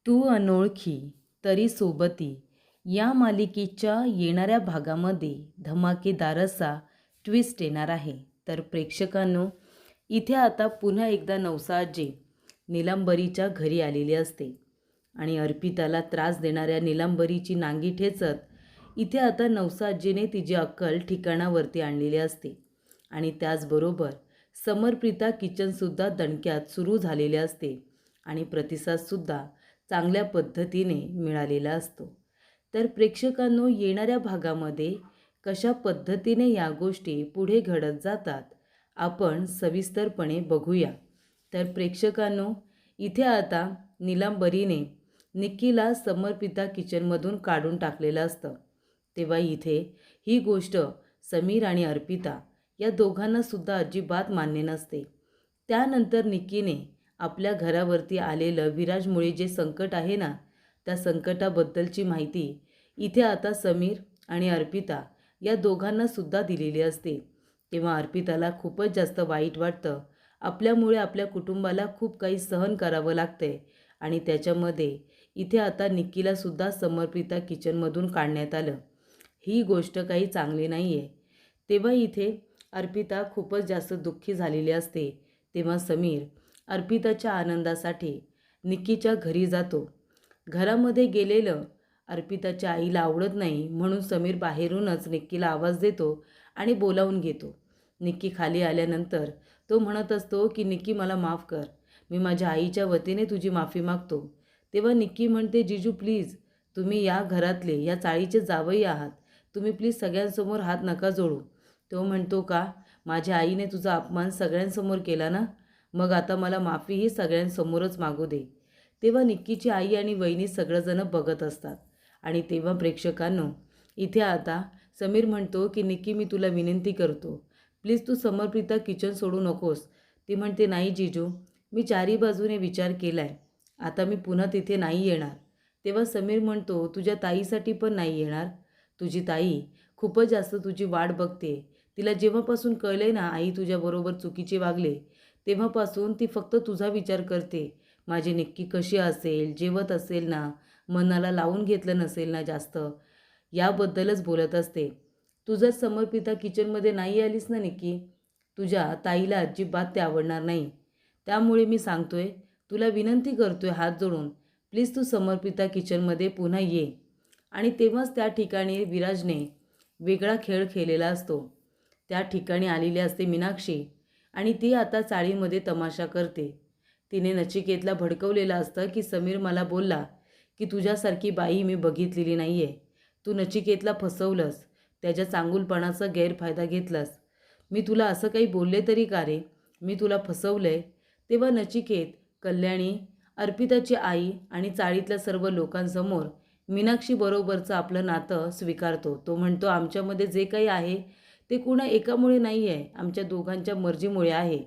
तू अनोळखी तरी सोबती या मालिकेच्या येणाऱ्या भागामध्ये धमाकेदार असा ट्विस्ट येणार आहे. तर प्रेक्षकांनो, इथे आता पुन्हा एकदा नवसाजी नीलांबरीच्या घरी आलेली असते आणि अर्पिताला त्रास देणाऱ्या नीलांबरीची नांगी ठेचत इथे आता नवसाजीने तिची अक्कल ठिकाणावरती आणलेली असते. आणि त्याचबरोबर समर्पिता किचनसुद्धा दणक्यात सुरू झालेले असते आणि प्रतिसादसुद्धा चांगल्या पद्धतीने मिळालेला असतो. तर प्रेक्षकांनो, येणाऱ्या भागामध्ये कशा पद्धतीने या गोष्टी पुढे घडत जातात आपण सविस्तरपणे बघूया. तर प्रेक्षकांनो, इथे आता नीलांबरीने निक्कीला समर्पिता किचनमधून काढून टाकलेलं असतं. तेव्हा इथे ही गोष्ट समीर आणि अर्पिता या दोघांनासुद्धा अजिबात मान्य नसते. त्यानंतर निक्कीने आपल्या घरावरती आलेलं विराजमुळे जे संकट आहे ना, त्या संकटाबद्दलची माहिती इथे आता समीर आणि अर्पिता या दोघांनासुद्धा दिलेली असते. तेव्हा अर्पिताला खूपच जास्त वाईट वाटतं. आपल्यामुळे आपल्या कुटुंबाला खूप काही सहन करावं लागतंय आणि त्याच्यामध्ये इथे आता निक्कीलासुद्धा समर्पिता किचनमधून काढण्यात आलं. ही गोष्ट काही चांगली नाही आहे. तेव्हा इथे अर्पिता खूपच जास्त दुःखी झालेली असते. तेव्हा समीर अर्पिताच्या आनंदासाठी निक्कीच्या घरी जातो. घरामध्ये गेलेलं अर्पिताच्या आईला आवडत नाही, म्हणून समीर बाहेरूनच निक्कीला आवाज देतो आणि बोलावून घेतो. निक्की खाली आल्यानंतर तो म्हणत असतो की निक्की, मला माफ कर, मी माझ्या आईच्या वतीने तुझी माफी मागतो. तेव्हा निक्की म्हणते, जिजू प्लीज, तुम्ही या घरातले या चाळीचे जावई आहात, तुम्ही प्लीज सगळ्यांसमोर हात नका जोडू. तो म्हणतो, का माझ्या आईने तुझा अपमान सगळ्यांसमोर केला ना, मग आता मला माफीही सगळ्यांसमोरच मागू दे. तेव्हा निक्कीची आई आणि वहिनी सगळंजणं बघत असतात. आणि तेव्हा प्रेक्षकांनो, इथे आता समीर म्हणतो की निक्की, मी तुला विनंती करतो, प्लीज तू समर्पिता किचन सोडू नकोस. ती म्हणते, नाही जिजू, मी चारी बाजूने विचार केला आहे, आता मी पुन्हा तिथे नाही येणार. तेव्हा समीर म्हणतो, तुझ्या ताईसाठी पण नाही येणार. तुझी ताई खूपच जास्त तुझी वाट बघते. तिला जेव्हापासून कळले ना आई तुझ्याबरोबर चुकीचे वागले, तेव्हापासून ती फक्त तुझा विचार करते. माझी निक्की कशी असेल, जेवत असेल ना, मनाला लावून घेतलं नसेल ना जास्त, याबद्दलच बोलत असते. तू जर समर्पिता किचनमध्ये नाही आलीस ना निक्की, तुझ्या ताईला अजिबात ते आवडणार नाही. त्यामुळे मी सांगतोय, तुला विनंती करतोय हात जोडून, प्लीज तू समर्पिता किचनमध्ये पुन्हा ये. आणि तेव्हाच त्या ठिकाणी विराजने वेगळा खेळ खेळलेला असतो. त्या ठिकाणी आलेली असते मीनाक्षी आणि ती आता चाळीमध्ये तमाशा करते. तिने नचिकेतला भडकवलेलं असतं की समीर मला बोलला की तुझ्यासारखी बाई मी बघितलेली नाही आहे. तू नचिकेतला फसवलंस, त्याच्या चांगुलपणाचा गैरफायदा घेतलास. मी तुला असं काही बोलले तरी का रे, मी तुला फसवलं आहे. तेव्हा नचिकेत, कल्याणी, अर्पिताची आई आणि चाळीतल्या सर्व लोकांसमोर मीनाक्षीबरोबरचं आपलं नातं स्वीकारतो. तो म्हणतो, आमच्यामध्ये जे काही आहे ते कुणा एकामुळे नाही आहे, आमच्या दोघांच्या मर्जीमुळे आहे.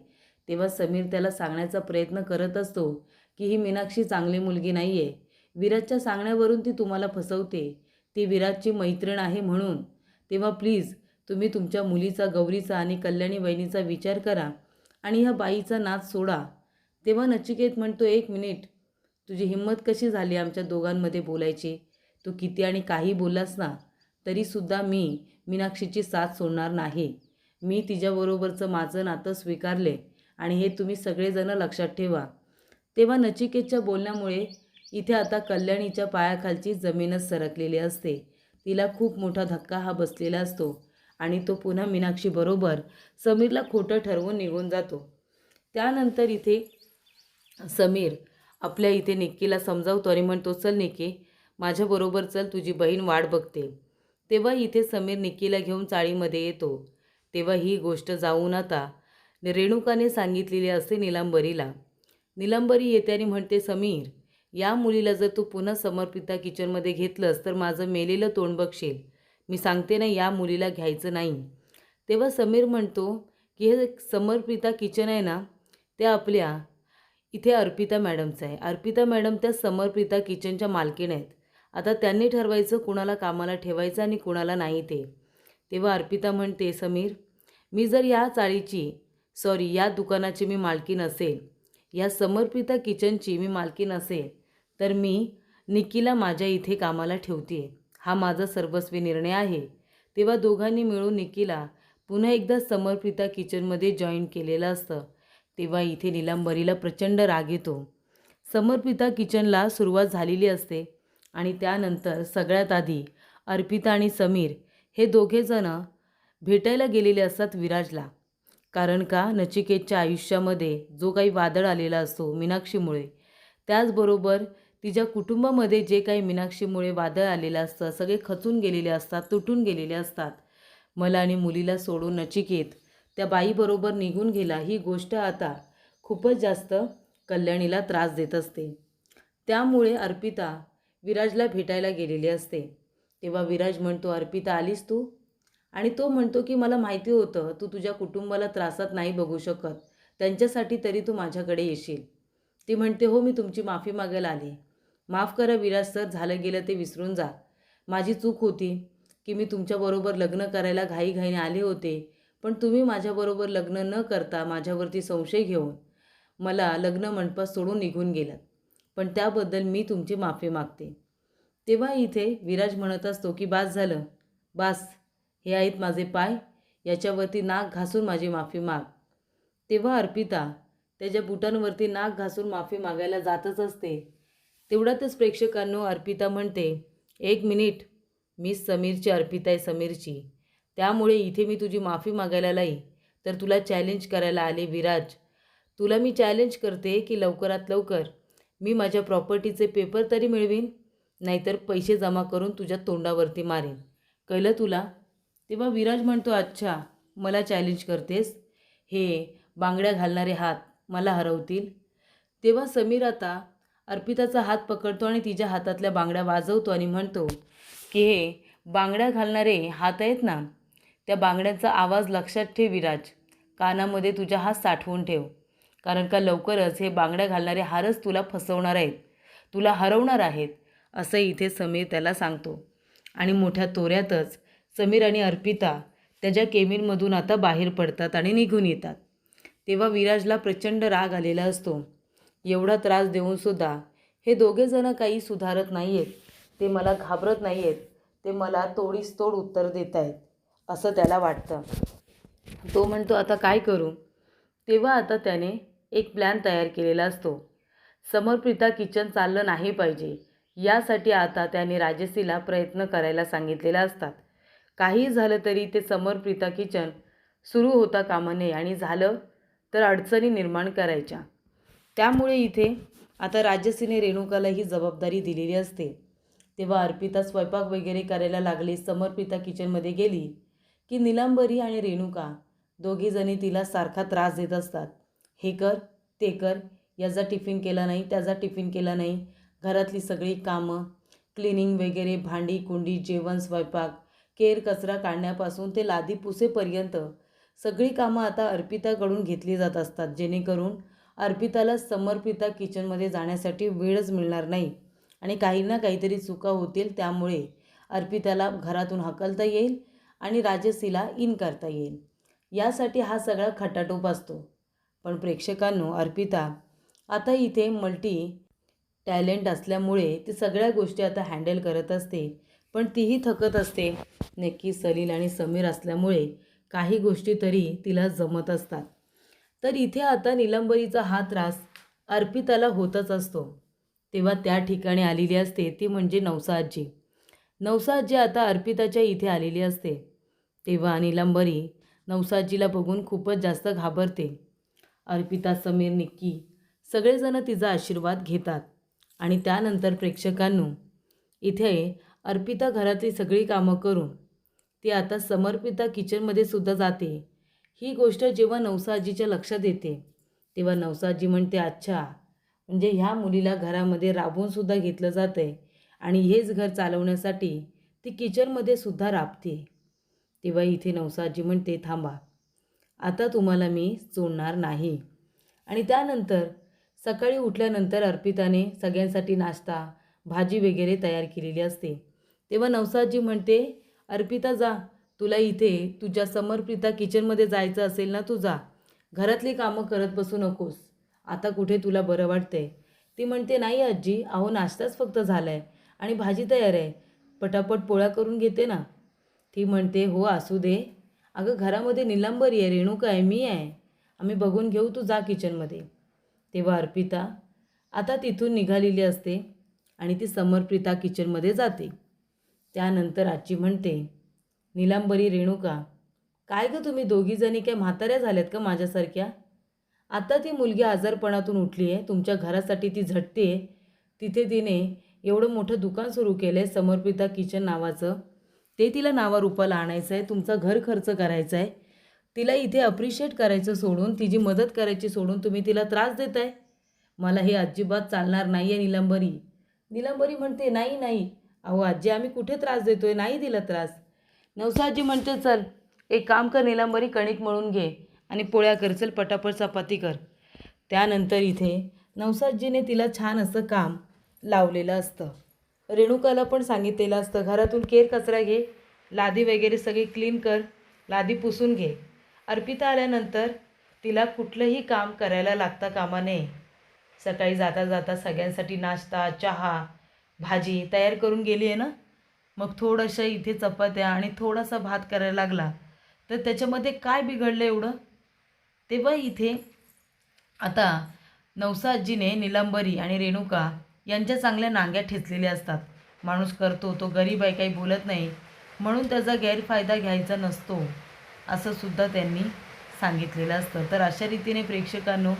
तेव्हा समीर त्याला सांगण्याचा प्रयत्न करत असतो की ही मीनाक्षी चांगली मुलगी नाही आहे. विराजच्या सांगण्यावरून ती तुम्हाला फसवते. ती विराजची मैत्रीण आहे म्हणून. तेव्हा प्लीज तुम्ही तुमच्या मुलीचा, गौरीचा आणि कल्याणी वहिनीचा विचार करा आणि ह्या बाईचा नाद सोडा. तेव्हा नचिकेत म्हणतो, एक मिनिट, तुझी हिंमत कशी झाली आमच्या दोघांमध्ये बोलायची? तू किती आणि काही बोललास ना, तरीसुद्धा मी मीनाक्षीची साथ सोडणार नाही. मी तिच्याबरोबरचं माझं नातं स्वीकारले आणि हे तुम्ही सगळेजण लक्षात ठेवा. तेव्हा नचिकेतच्या बोलण्यामुळे इथे आता कल्याणीच्या पायाखालची जमीनच सरकलेली असते. तिला खूप मोठा धक्का हा बसलेला असतो आणि तो पुन्हा मीनाक्षीबरोबर समीरला खोटं ठरवून निघून जातो. त्यानंतर इथे समीर आपल्या इथे निक्कीला समजावतो आणि म्हणतो, चल निक्की, माझ्याबरोबर चल, तुझी बहीण वाट बघते. तेव्हा इथे समीर निक्कीला घेऊन चाळीमध्ये येतो. तेव्हा ही गोष्ट जाऊन आता रेणुकाने सांगितलेली असते नीलांबरीला. नीलांबरी येते आणि म्हणते, समीर, या मुलीला जर तू पुन्हा समर्पिता किचनमध्ये घेतलंस तर माझं मेलेलं तोंड बघशील. मी सांगते ना, या मुलीला घ्यायचं नाही. तेव्हा समीर म्हणतो की हे समर्पिता किचन आहे ना, ते आपल्या इथे अर्पिता मॅडमचं आहे. अर्पिता मॅडम त्या समर्पिता किचनच्या मालकीण आहेत. आता त्यांनी ठरवायचं कुणाला कामाला ठेवायचं आणि कुणाला नाही ते. तेव्हा अर्पिता म्हणते, समीर, मी जर या चाळीची, सॉरी, या दुकानाची मी मालकीण असेल, या समर्पिता किचनची मी मालकीण असेल, तर मी निक्कीला माझ्या इथे कामाला ठेवते. हा माझा सर्वस्वी निर्णय आहे. तेव्हा दोघांनी मिळून निक्कीला पुन्हा एकदा समर्पिता किचनमध्ये जॉईन केलेलं असतं. तेव्हा इथे नीलांबरीला प्रचंड राग येतो. समर्पिता किचनला सुरुवात झालेली असते आणि त्यानंतर सगळ्यात आधी अर्पिता आणि समीर हे दोघेजणं भेटायला गेलेले असतात विराजला. कारण का नचिकेतच्या आयुष्यामध्ये जो काही वादळ आलेला असतो मीनाक्षीमुळे, त्याचबरोबर तिच्या कुटुंबामध्ये जे काही मीनाक्षीमुळे वादळ आलेलं असतं, सगळे खचून गेलेले असतात, तुटून गेलेले असतात. मला आणि मुलीला सोडून नचिकेत त्या बाईबरोबर निघून गेला, ही गोष्ट आता खूपच जास्त कल्याणीला त्रास देत असते. त्यामुळे अर्पिता विराजला भेटायला गेलेली असते. तेव्हा विराज म्हणतो, अर्पिता आलीस तू? आणि तो म्हणतो की मला माहिती होतं तू तुझ्या कुटुंबाला त्रासात नाही बघू शकत, त्यांच्यासाठी तरी तू माझ्याकडे येशील. ती म्हणते, हो मी तुमची माफी मागायला आले. माफ करा विराज सर, झालं गेलं ते विसरून जा. माझी चूक होती की मी तुमच्याबरोबर लग्न करायला घाईघाईने आले होते, पण तुम्ही माझ्याबरोबर लग्न न करता माझ्यावरती संशय घेऊन मला लग्न मंडपात सोडून निघून गेलात. पण त्याबद्दल मी तुमची माफी मागते. तेव्हा इथे विराज म्हणत असतो की बास झालं, बास, हे आहेत माझे पाय, याच्यावरती नाक घासून माझी माफी माग. तेव्हा अर्पिता त्याच्या बुटांवरती नाक घासून माफी मागायला जातच असते. तेवढ्यातच प्रेक्षकांनो अर्पिता म्हणते, एक मिनिट, मी समीरची अर्पिता आहे, समीरची. त्यामुळे इथे मी तुझी माफी मागायला नाही तर तुला चॅलेंज करायला आले विराज. तुला मी चॅलेंज करते की लवकरात लवकर मी माझ्या प्रॉपर्टीचे पेपर तरी मिळवीन, नाहीतर पैसे जमा करून तुझ्या तोंडावरती मारेन. कळलं तुला? तेव्हा विराज म्हणतो, अच्छा मला चॅलेंज करतेस? हे बांगड्या घालणारे हात मला हरवतील? तेव्हा समीर आता अर्पिताचा हात पकडतो आणि तिच्या हातातल्या बांगड्या वाजवतो आणि म्हणतो की हे बांगड्या घालणारे हात आहेत ना, त्या बांगड्यांचा आवाज लक्षात ठेव विराज, कानामध्ये तुझ्या हात साठवून ठेव. कारण का लवकरच हे बांगड्या घालणारे हारच तुला फसवणार आहेत, तुला हरवणार आहेत, असं इथे समीर त्याला सांगतो. आणि मोठ्या तोऱ्यातच समीर आणि अर्पिता त्याच्या केबिनमधून आता बाहेर पडतात आणि निघून येतात. तेव्हा विराजला प्रचंड राग आलेला असतो. एवढा त्रास देऊनसुद्धा हे दोघेजणं काही सुधारत नाही आहेत, ते मला घाबरत नाही आहेत, ते मला तोडीस तोड उत्तर देत आहेत, असं त्याला वाटतं. तो म्हणतो आता काय करू? तेव्हा आता त्याने एक प्लॅन तयार केलेला असतो. समर्पिता किचन चाललं नाही पाहिजे, यासाठी आता त्याने राजश्रीला प्रयत्न करायला सांगितलेला असतात. काही झालं तरी ते समर्पिता किचन सुरू होता कामा नये आणि झालं तर अडचणी निर्माण करायच्या. त्यामुळे इथे आता राजश्रीने रेणुकाला ही जबाबदारी दिलेली असते. तेव्हा अर्पिता स्वयंपाक वगैरे करायला लागली. समर्पिता किचनमध्ये गेली की नीलांबरी आणि रेणुका दोघीजणी तिला सारखा त्रास देत असतात. हे कर, ते कर, याचा टिफिन केला नाही, त्याचा टिफिन केला नाही. घरातली सगळी कामं, क्लिनिंग वगैरे, भांडी कुंडी, जेवण, स्वयंपाक, केर कचरा काढण्यापासून ते लादी पुसेपर्यंत सगळी कामं आता अर्पिताकडून घेतली जात असतात, जेणेकरून अर्पिताला समर्पिता किचनमध्ये जाण्यासाठी वेळच मिळणार नाही आणि काही ना काहीतरी चुका होतील. त्यामुळे अर्पिताला घरातून हकलता येईल आणि राजश्रीला इन करता येईल, यासाठी हा सगळा खटाटोप असतो. पण प्रेक्षकांनो, अर्पिता आता इथे मल्टी टॅलेंट असल्यामुळे ती सगळ्या गोष्टी आता हँडल करत असते. पण तीही थकत असते. नक्की सलील आणि समीर असल्यामुळे काही गोष्टी तरी तिला जमत असतात. तर इथे आता नीलंबरीचा हा त्रास अर्पिताला होतच असतो. तेव्हा त्या ठिकाणी आलेली असते ती म्हणजे नवसा आजी. नवसा आजी आता अर्पिताच्या इथे आलेली असते. तेव्हा नीलंबरी नवसा आजीला बघून खूपच जास्त घाबरते. अर्पिता, समीर, निक्की सगळेजण तिचा आशीर्वाद घेतात. आणि त्यानंतर प्रेक्षकांनो, इथे अर्पिता घरातली सगळी कामं करून ती आता समर्पिता किचनमध्ये सुद्धा जाते. ही गोष्ट जेव्हा नवसा आजीच्या लक्षात येते तेव्हा नवसा आजी म्हणते, अच्छा, म्हणजे ह्या मुलीला घरामध्ये राबवूनसुद्धा घेतलं जातं आहे आणि हेच घर चालवण्यासाठी ती किचनमध्ये सुद्धा राबते. तेव्हा इथे नवसा आजी म्हणते, थांबा, आता तुम्हाला मी सोडणार नाही. आणि त्यानंतर सकाळी उठल्यानंतर अर्पिताने सगळ्यांसाठी नाश्ता, भाजी वगैरे तयार केलेली असते. तेव्हा नवसा आजी म्हणते, अर्पिता जा, तुला इथे तुझ्या समर्पिता किचनमध्ये जायचं असेल ना, तू जा, घरातली कामं करत बसू नकोस. आता कुठे तुला बरं वाटतंय ती म्हणते, नाही आजी, अहो नाश्ताच फक्त झाला आहे आणि भाजी तयार आहे, पटापट पोळ्या करून घेते ना. ती म्हणते, हो असू दे. अगं घरामध्ये निलंबरी आहे, रेणुका आहे, मी आहे, आम्ही बघून घेऊ, तू जा किचनमध्ये. तेव्हा अर्पिता आता तिथून निघालेली असते आणि ती समर्पिता किचनमध्ये जाते. त्यानंतर आजी म्हणते, निलंबरी, रेणुका, काय गं तुम्ही दोघीजणी काय म्हाताऱ्या झाल्यात का माझ्यासारख्या? आता ती मुलगी आजारपणातून उठली आहे, तुमच्या घरासाठी ती झटते आहे. तिथे तिने एवढं मोठं दुकान सुरू केलं आहे समर्पिता किचन नावाचं, ते तिला नावारूपाला आणायचं आहे, तुमचा घर खर्च करायचा आहे. तिला इथे अप्रिशिएट करायचं सोडून, तिची मदत करायची सोडून तुम्ही तिला त्रास देताय. मला हे अजिबात चालणार नाही आहे निलंबरी. निलंबरी म्हणते, नाही नाही अहो आजी, आम्ही कुठे त्रास देतोय, नाही दिला त्रास. नवसा आजी म्हणते, चल एक काम कर निलंबरी, कणिक मळून घे आणि पोळ्या कर, चल पटापट चपाती कर. त्यानंतर इथे नवसाजीने तिला छान असं काम लावलेलं असतं. रेणुकाला पण सांगितलेलं असतं, घरातून केर कचरा घे, लादी वगैरे सगळी क्लीन कर, लादी पुसून घे. अर्पिता आल्यानंतर तिला कुठलंही काम करायला लागता कामा नये. सकाळी जाता जाता सगळ्यांसाठी नाश्ता, चहा, भाजी तयार करून गेली आहे ना, मग थोडंसं इथे चपात्या आणि थोडासा भात करायला लागला, तर त्याच्यामध्ये काय बिघडलं एवढं? तेव्हा इथे आता नवसा आजीने निलंबरी आणि रेणुका यांच्या चांगल्या नांग्या ठेचलेल्या असतात. माणूस करतो, तो गरीब आहे, काही बोलत नाही, म्हणून त्याचा गैरफायदा घ्यायचा नसतो, असं सुद्धा त्यांनी सांगितलेलं असतं. तर अशा रीतीने प्रेक्षकांनो,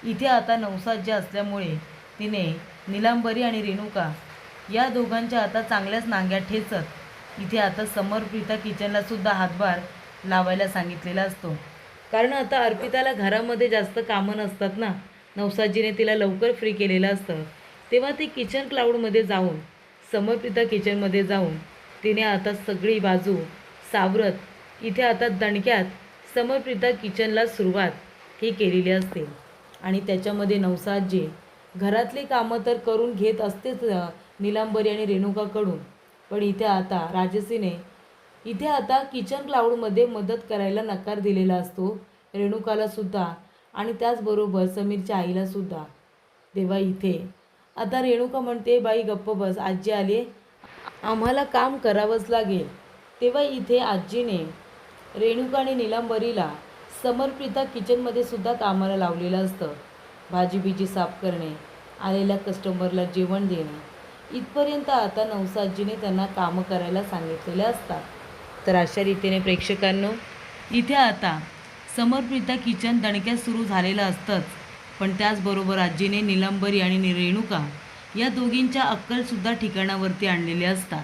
इथे आता नवसा आजी असल्यामुळे तिने निलंबरी आणि रेणुका या दोघांच्या आता चांगल्याच नांग्या ठेचत इथे आता समर्पिता किचनला सुद्धा हातभार लावायला सांगितलेला असतो. कारण आता अर्पिताला घरामध्ये जास्त कामं नसतात ना, नवसाजीने तिला लवकर फ्री केलेलं असतं. तेव्हा ती किचन क्लाउडमध्ये जाऊन, समर्पिता किचनमध्ये जाऊन तिने आता सगळी बाजू सावरत इथे आता दणक्यात समर्पिता किचनला सुरुवात ही केलेली असते. आणि त्याच्यामध्ये नवसाजी घरातली कामं तर करून घेत असतेच निलंबरी आणि रेणुकाकडून, पण इथे आता राजसीने इथे आता किचन क्लाउडमध्ये मदत करायला नकार दिलेला असतो, रेणुकाला सुद्धा आणि त्याचबरोबर समीरच्या आईला सुद्धा. तेव्हा इथे आता रेणुका म्हणते, बाई गप्प बस, आजी आली, आम्हाला काम करावंच लागेल. तेव्हा इथे आजीने रेणुका आणि निलंबरीला समर्पिता किचनमध्ये सुद्धा कामाला लावलेलं असतं. भाजी साफ करणे, आलेल्या कस्टमरला जेवण देणे, इथपर्यंत आता नवसाजीने त्यांना कामं करायला सांगितलेले असतात. तर अशा रीतीने प्रेक्षकांनो, इथे आता समर्पिता किचन दणक्यात सुरू झालेलं असतंच, पण त्याचबरोबर आजीने निलंबरी आणि रेणुका या दोघींच्या अक्कलसुद्धा ठिकाणावरती आणलेले असतात.